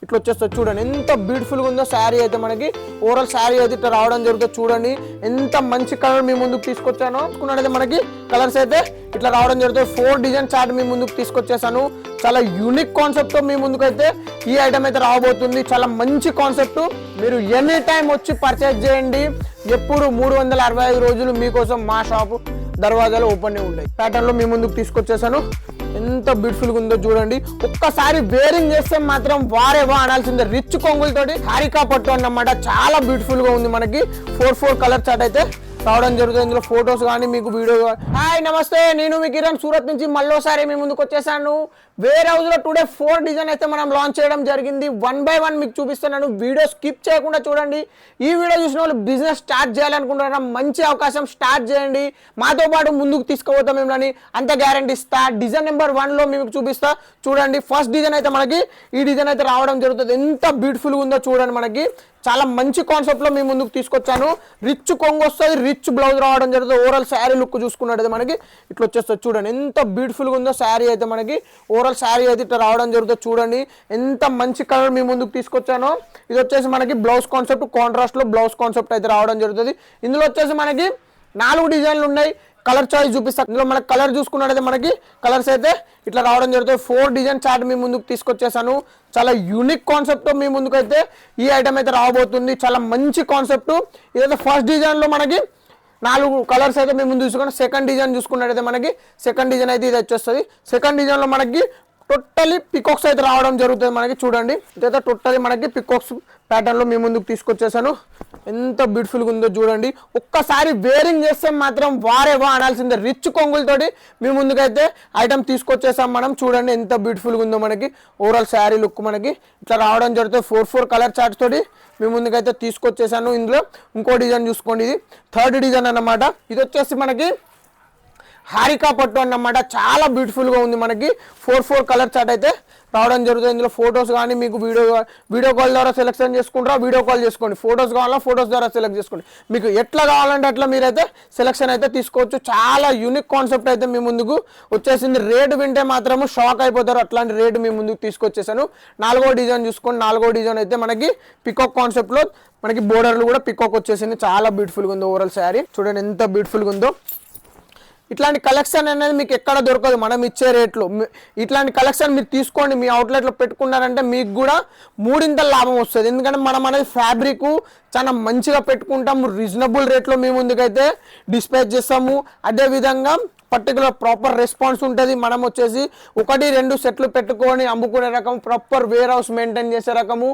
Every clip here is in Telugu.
ఇట్లా వచ్చేస్తుంది చూడండి ఎంత బ్యూటిఫుల్గా ఉందో శారీ అయితే మనకి ఓవరాల్ శారీ అయితే ఇట్లా రావడం జరుగుతుంది చూడండి ఎంత మంచి కలర్ మీ ముందుకు తీసుకొచ్చాను అనుకున్నట్టయితే మనకి కలర్స్ అయితే ఇట్లా రావడం జరుగుతుంది 4 డిజైన్ చార్ట్ మీ ముందుకు తీసుకొచ్చేసాను చాలా యూనిక్ కాన్సెప్ట్ తో మీ ముందుకు అయితే ఈ ఐటమ్ అయితే రాబోతుంది చాలా మంచి కాన్సెప్ట్ మీరు ఎనీ టైం వచ్చి పర్చేజ్ చేయండి ఎప్పుడు 365 రోజులు మీకోసం మా షాపు దర్వాజాలు ఓపెన్ ఉంటాయి ప్యాటర్న్ లో మీ ముందుకు తీసుకొచ్చేసాను ఎంత బ్యూటిఫుల్ గా ఉందో చూడండి ఒక్కసారి వేరింగ్ చేస్తే మాత్రం వారేవా అనాల్సిందే రిచ్ కొంగులతోటి హారికా పట్టు అన్నమాట చాలా బ్యూటిఫుల్ గా ఉంది మనకి 4 కలర్ చార్ట్ అయితే రావడం జరుగుతుంది ఇందులో ఫొటోస్ కానీ మీకు వీడియో హాయ్ నమస్తే నేను మీ కిరణ్ సూరత్ నుంచి మళ్ళోసారి మీ ముందుకు వచ్చేసాను వేర్ హౌస్ లో టుడే 4 డిజైన్ అయితే మనం లాంచ్ చేయడం జరిగింది 1 బై 1 మీకు చూపిస్తున్నాను వీడియో స్కిప్ చేయకుండా చూడండి ఈ వీడియో చూసిన వాళ్ళు బిజినెస్ స్టార్ట్ చేయాలనుకుంటున్నారా మంచి అవకాశం స్టార్ట్ చేయండి మాతో పాటు ముందుకు తీసుకుపోతాం మిమ్మల్ని అంత గ్యారంటీ ఇస్తా డిజైన్ నెంబర్ 1 లో మీకు చూపిస్తా చూడండి ఫస్ట్ డిజైన్ అయితే మనకి ఈ డిజైన్ అయితే రావడం జరుగుతుంది ఎంత బ్యూటిఫుల్ గా ఉందో చూడండి మనకి చాలా మంచి కాన్సెప్ట్ లో మీ ముందుకు తీసుకొచ్చాను రిచ్ కొంగు వస్తుంది రిచ్ బ్లౌజ్ రావడం జరుగుతుంది ఓవరాల్ శారీ లుక్ చూసుకున్నట్టయితే మనకి ఇట్లా వచ్చేస్తుంది చూడండి ఎంత బ్యూటిఫుల్ గా ఉందో శారీ అయితే మనకి ఓవరాల్ శారీ అయితే ఇట్లా రావడం జరుగుతుంది చూడండి ఎంత మంచి కలర్ మీ ముందుకు తీసుకొచ్చానో ఇది వచ్చేసి మనకి బ్లౌజ్ కాన్సెప్ట్ కాంట్రాస్ట్ లో బ్లౌజ్ కాన్సెప్ట్ అయితే రావడం జరుగుతుంది ఇందులో వచ్చేసి మనకి 4 డిజైన్లు ఉన్నాయి కలర్ చాయిస్ చూపిస్తా ఇందులో మనకి కలర్ చూసుకున్నట్టయితే మనకి కలర్స్ అయితే ఇట్లా రావడం జరుగుతుంది 4 డిజైన్ చార్ట్ మీ ముందుకు తీసుకొచ్చేసాను చాలా యూనిక్ కాన్సెప్ట్ మీ ముందుకు అయితే ఈ ఐటమ్ అయితే రాబోతుంది చాలా మంచి కాన్సెప్ట్ ఇదైతే ఫస్ట్ డిజైన్ లో మనకి 4 కలర్స్ అయితే మీ ముందు చూసుకుని సెకండ్ డిజైన్ చూసుకున్నట్టయితే మనకి సెకండ్ డిజైన్ అయితే ఇది వచ్చేస్తుంది సెకండ్ డిజైన్ లో మనకి టోటలీ పికాక్స్ అయితే రావడం జరుగుతుంది మనకి చూడండి ఇదైతే టోటలీ మనకి పికాక్స్ ప్యాటర్న్ లో మీ ముందుకు తీసుకొచ్చేసాను ఎంత బ్యూటిఫుల్ గా ఉందో చూడండి ఒక్కసారి వేరింగ్ చేస్తే మాత్రం వారేవా అనాల్సిందే రిచ్ కొంగులతోటి మీ ముందుకైతే ఐటమ్ తీసుకొచ్చేసాం మనం చూడండి ఎంత బ్యూటిఫుల్ గా ఉందో మనకి ఓవరాల్ శారీ లుక్ మనకి ఇట్లా రావడం జరుగుతుంది 4 కలర్ చార్ట్స్ తోటి మీ ముందుకైతే తీసుకొచ్చేసాను ఇందులో ఇంకో డిజైన్ చూసుకోండి ఇది థర్డ్ డిజైన్ అన్నమాట ఇది వచ్చేసి మనకి హారికా పట్టు అన్నమాట చాలా బ్యూటిఫుల్ గా ఉంది మనకి 4 కలర్ చార్ట్ అయితే రావడం జరుగుతుంది ఇందులో ఫొటోస్ కానీ మీకు వీడియో కాల్ ద్వారా సెలెక్షన్ చేసుకుంటారా వీడియో కాల్ చేసుకోండి ఫొటోస్ కావాలా ఫొటోస్ ద్వారా సెలెక్ట్ చేసుకోండి మీకు ఎట్లా కావాలంటే అట్లా మీరైతే సెలెక్షన్ అయితే తీసుకోవచ్చు చాలా యూనిక్ కాన్సెప్ట్ అయితే మీ ముందుకు వచ్చేసింది రేటు వింటే మాత్రము షాక్ అయిపోతారు అట్లాంటి రేటు మీ ముందుకు తీసుకొచ్చేసాను 4వ డిజైన్ చూసుకోండి 4వ డిజైన్ అయితే మనకి పికాక్ కాన్సెప్ట్ లో మనకి బోర్డర్లు కూడా పికాక్ వచ్చేసింది చాలా బ్యూటిఫుల్ గా ఉంది ఓవరాల్ శారీ చూడండి ఎంత బ్యూటిఫుల్ గా ఉందో ఇట్లాంటి కలెక్షన్ అనేది మీకు ఎక్కడ దొరకదు మనం ఇచ్చే రేట్లో ఇట్లాంటి కలెక్షన్ మీరు తీసుకోండి మీ అవుట్లెట్లో పెట్టుకున్నారంటే మీకు కూడా 3 లాభం వస్తుంది ఎందుకంటే మనం అనేది ఫ్యాబ్రిక్ చాలా మంచిగా పెట్టుకుంటాము రీజనబుల్ రేట్లో మీ ముందుకైతే డిస్పాచ్ చేస్తాము అదేవిధంగా పర్టికులర్ ప్రాపర్ రెస్పాన్స్ ఉంటుంది మనం వచ్చేసి 1-2 సెట్లు పెట్టుకొని అమ్ముకునే రకం ప్రాపర్ వేర్ హౌస్ మెయింటైన్ చేసే రకము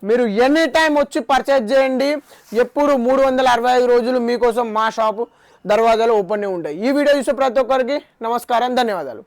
మీరు ఎనీ టైం వచ్చి పర్చేజ్ చేయండి ఎప్పుడు 365 రోజులు మీకోసం మా షాపు దర్వాజాలు ఓపెన్ ఉంటాయి ఈ వీడియో చూసే ప్రతి ఒక్కరికి నమస్కారం ధన్యవాదాలు